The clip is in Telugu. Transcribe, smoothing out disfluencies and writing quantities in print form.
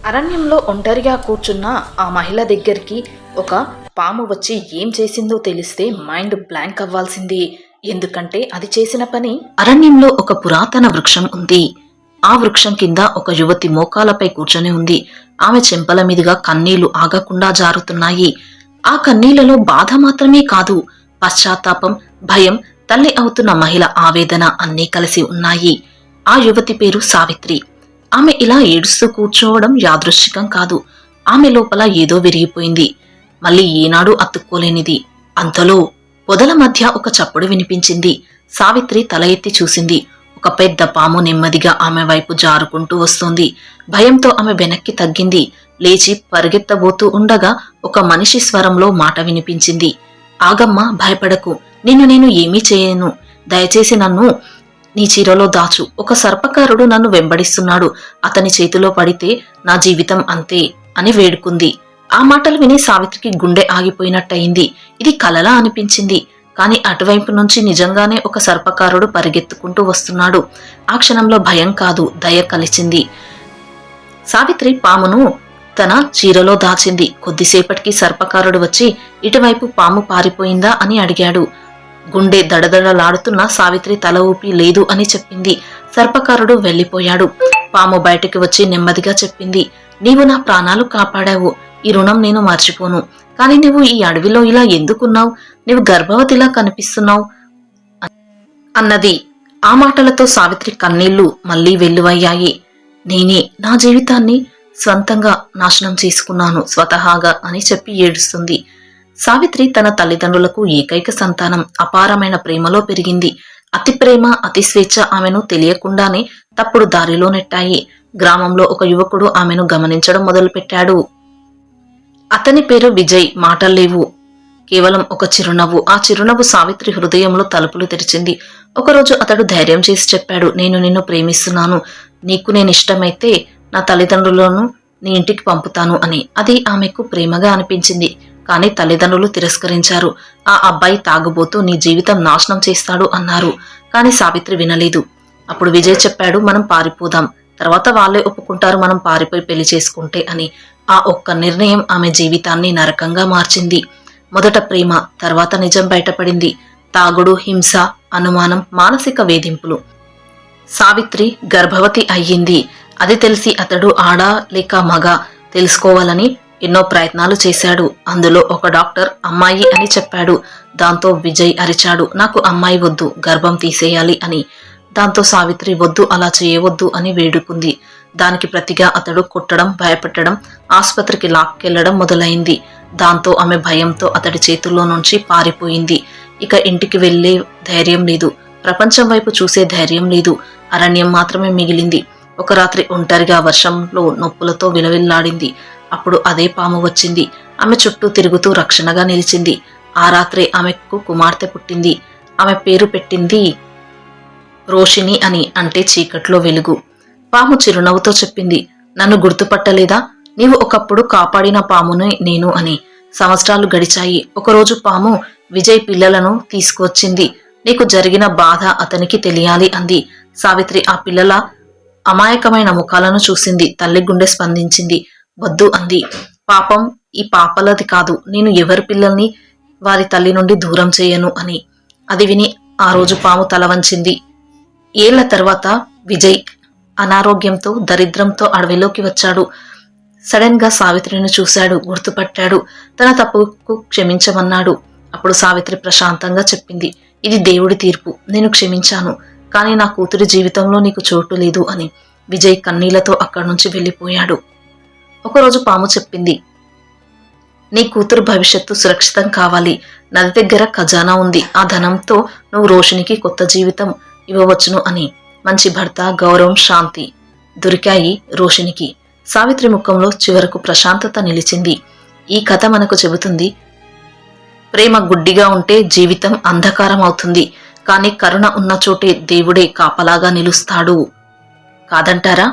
అరణ్యంలో ఒంటరిగా కూర్చున్న ఆ మహిళ దగ్గరికి ఒక పాము వచ్చి ఏం చేసిందో తెలిస్తే మైండ్ బ్లాంక్ అవ్వాల్సిందే. ఎందుకంటే అది చేసిన పని. అరణ్యంలో ఒక పురాతన వృక్షం ఉంది. ఆ వృక్షం కింద ఒక యువతి మోకాలపై కూర్చొని ఉంది. ఆమె చెంపల మీదుగా కన్నీళ్లు ఆగకుండా జారుతున్నాయి. ఆ కన్నీళ్లలో బాధ మాత్రమే కాదు, పశ్చాత్తాపం, భయం, తల్లి అవుతున్న మహిళ ఆవేదన అన్నీ కలిసి ఉన్నాయి. ఆ యువతి పేరు సావిత్రి. ఆమె ఇలా ఏడుస్తూ కూర్చోవడం యాదృశ్చికం కాదు. ఆమె లోపల ఏదో విరిగిపోయింది, మళ్ళీ ఏనాడు అతుక్కోలేనిది. అంతలో పొదల మధ్య ఒక చప్పుడు వినిపించింది. సావిత్రి తల ఎత్తి చూసింది. ఒక పెద్ద పాము నెమ్మదిగా ఆమె వైపు జారుకుంటూ వస్తోంది. భయంతో ఆమె వెనక్కి తగ్గింది. లేచి పరిగెత్తబోతూ ఉండగా ఒక మనిషి స్వరంలో మాట వినిపించింది. ఆగమ్మ, భయపడకు, నిన్ను నేను ఏమీ చేయను. దయచేసి నన్ను నీ చీరలో దాచు. ఒక సర్పకారుడు నన్ను వెంబడిస్తున్నాడు. అతని చేతిలో పడితే నా జీవితం అంతే అని వేడుకుంది. ఆ మాటలు విని సావిత్రికి గుండె ఆగిపోయినట్టయింది. ఇది కలలా అనిపించింది. కాని అటువైపు నుంచి నిజంగానే ఒక సర్పకారుడు పరిగెత్తుకుంటూ వస్తున్నాడు. ఆ క్షణంలో భయం కాదు, దయ కలిసింది. సావిత్రి పామును తన చీరలో దాచింది. కొద్దిసేపటికి సర్పకారుడు వచ్చి ఇటువైపు పాము పారిపోయిందా అని అడిగాడు. గుండె దడదడలాడుతున్న సావిత్రి తల ఊపి లేదు అని చెప్పింది. సర్పకారుడు వెళ్లిపోయాడు. పాము బయటికి వచ్చి నెమ్మదిగా చెప్పింది, నీవు నా ప్రాణాలు కాపాడావు. ఈ రుణం నేను మర్చిపోను. కాని నువ్వు ఈ అడవిలో ఇలా ఎందుకున్నావు? నీవు గర్భవతిలా కనిపిస్తున్నావు అన్నది. ఆ మాటలతో సావిత్రి కన్నీళ్లు మళ్లీ వెల్లువయ్యాయి. నేనే నా జీవితాన్ని స్వంతంగా నాశనం చేసుకున్నాను స్వతహాగా అని చెప్పి ఏడుస్తుంది. సావిత్రి తన తల్లిదండ్రులకు ఏకైక సంతానం. అపారమైన ప్రేమలో పెరిగింది. అతి ప్రేమ, అతి స్వేచ్ఛ ఆమెను తెలియకుండానే తప్పుడు దారిలో నెట్టాయి. గ్రామంలో ఒక యువకుడు ఆమెను గమనించడం మొదలుపెట్టాడు. అతని పేరు విజయ్. మాటల్లేవు, కేవలం ఒక చిరునవ్వు. ఆ చిరునవ్వు సావిత్రి హృదయంలో తలుపులు తెరిచింది. ఒకరోజు అతడు ధైర్యం చేసి చెప్పాడు, నేను నిన్ను ప్రేమిస్తున్నాను. నీకు నేనిష్టమైతే నా తల్లిదండ్రులను నీ ఇంటికి పంపుతాను అని. అది ఆమెకు ప్రేమగా అనిపించింది. కాని తల్లిదండ్రులు తిరస్కరించారు. ఆ అబ్బాయి తాగుబోతూ నీ జీవితం నాశనం చేస్తాడు అన్నారు. కాని సావిత్రి వినలేదు. అప్పుడు విజయ్ చెప్పాడు, మనం పారిపోదాం, తర్వాత వాళ్ళే ఒప్పుకుంటారు మనం పారిపోయి పెళ్లి చేసుకుంటే అని. ఆ ఒక్క నిర్ణయం ఆమె జీవితాన్ని నరకంగా మార్చింది. మొదట ప్రేమ, తర్వాత నిజం బయటపడింది. తాగుడు, హింస, అనుమానం, మానసిక వేధింపులు. సావిత్రి గర్భవతి అయ్యింది. అది తెలిసి అతడు ఆడా లేక మగ తెలుసుకోవాలని ఎన్నో ప్రయత్నాలు చేశాడు. అందులో ఒక డాక్టర్ అమ్మాయి అని చెప్పాడు. దాంతో విజయ్ అరిచాడు, నాకు అమ్మాయి వద్దు, గర్భం తీసేయాలి అని. దాంతో సావిత్రి వద్దు, అలా చేయవద్దు అని వేడుకుంది. దానికి ప్రతిగా అతడు కొట్టడం, భయపెట్టడం, ఆసుపత్రికి లాక్కెళ్లడం మొదలైంది. దాంతో ఆమె భయంతో అతడి చేతుల్లో నుంచి పారిపోయింది. ఇక ఇంటికి వెళ్లే ధైర్యం లేదు, ప్రపంచం వైపు చూసే ధైర్యం లేదు. అరణ్యం మాత్రమే మిగిలింది. ఒక రాత్రి ఒంటరిగా వర్షంలో నొప్పులతో విలవిల్లాడింది. అప్పుడు అదే పాము వచ్చింది. ఆమె చుట్టూ తిరుగుతూ రక్షణగా నిలిచింది. ఆ రాత్రే ఆమెకు కుమార్తె పుట్టింది. ఆమె పేరు పెట్టింది రోషిణి అని, అంటే చీకట్లో వెలుగు. పాము చిరునవ్వుతో చెప్పింది, నన్ను గుర్తుపట్టలేదా? నీవు ఒకప్పుడు కాపాడిన పాముని నేను అని. సంవత్సరాలు గడిచాయి. ఒకరోజు పాము విజయ్ పిల్లలను తీసుకువచ్చింది. నీకు జరిగిన బాధ అతనికి తెలియాలి అంది. సావిత్రి ఆ పిల్లల అమాయకమైన ముఖాలను చూసింది. తల్లి గుండె స్పందించింది. వద్దు అంది. పాపం ఈ పాపలది కాదు, నేను ఎవరి పిల్లల్ని వారి తల్లి నుండి దూరం చేయను అని. అది విని ఆ రోజు పాము తల వంచింది. ఏళ్ల తర్వాత విజయ్ అనారోగ్యంతో, దరిద్రంతో అడవిలోకి వచ్చాడు. సడన్ గా సావిత్రిని చూశాడు, గుర్తుపట్టాడు. తన తప్పుకు క్షమించమన్నాడు. అప్పుడు సావిత్రి ప్రశాంతంగా చెప్పింది, ఇది దేవుడి తీర్పు, నేను క్షమించాను. కాని నా కూతురి జీవితంలో నీకు చోటు లేదు అని. విజయ్ కన్నీళ్లతో అక్కడి నుంచి వెళ్లిపోయాడు. ఒకరోజు పాము చెప్పింది, నీ కూతురు భవిష్యత్తు సురక్షితం కావాలి. నది దగ్గర ఖజానా ఉంది. ఆ ధనంతో నువ్వు రోషినికి కొత్త జీవితం ఇవ్వవచ్చును అని. మంచి భర్త, గౌరవం, శాంతి దొరికాయి రోషినికి. సావిత్రి ముఖంలో చివరకు ప్రశాంతత నిలిచింది. ఈ కథ మనకు చెబుతుంది, ప్రేమ గుడ్డిగా ఉంటే జీవితం అంధకారం అవుతుంది. కానీ కరుణ ఉన్న చోటే దేవుడే కాపలాగా నిలుస్తాడు. కాదంటారా?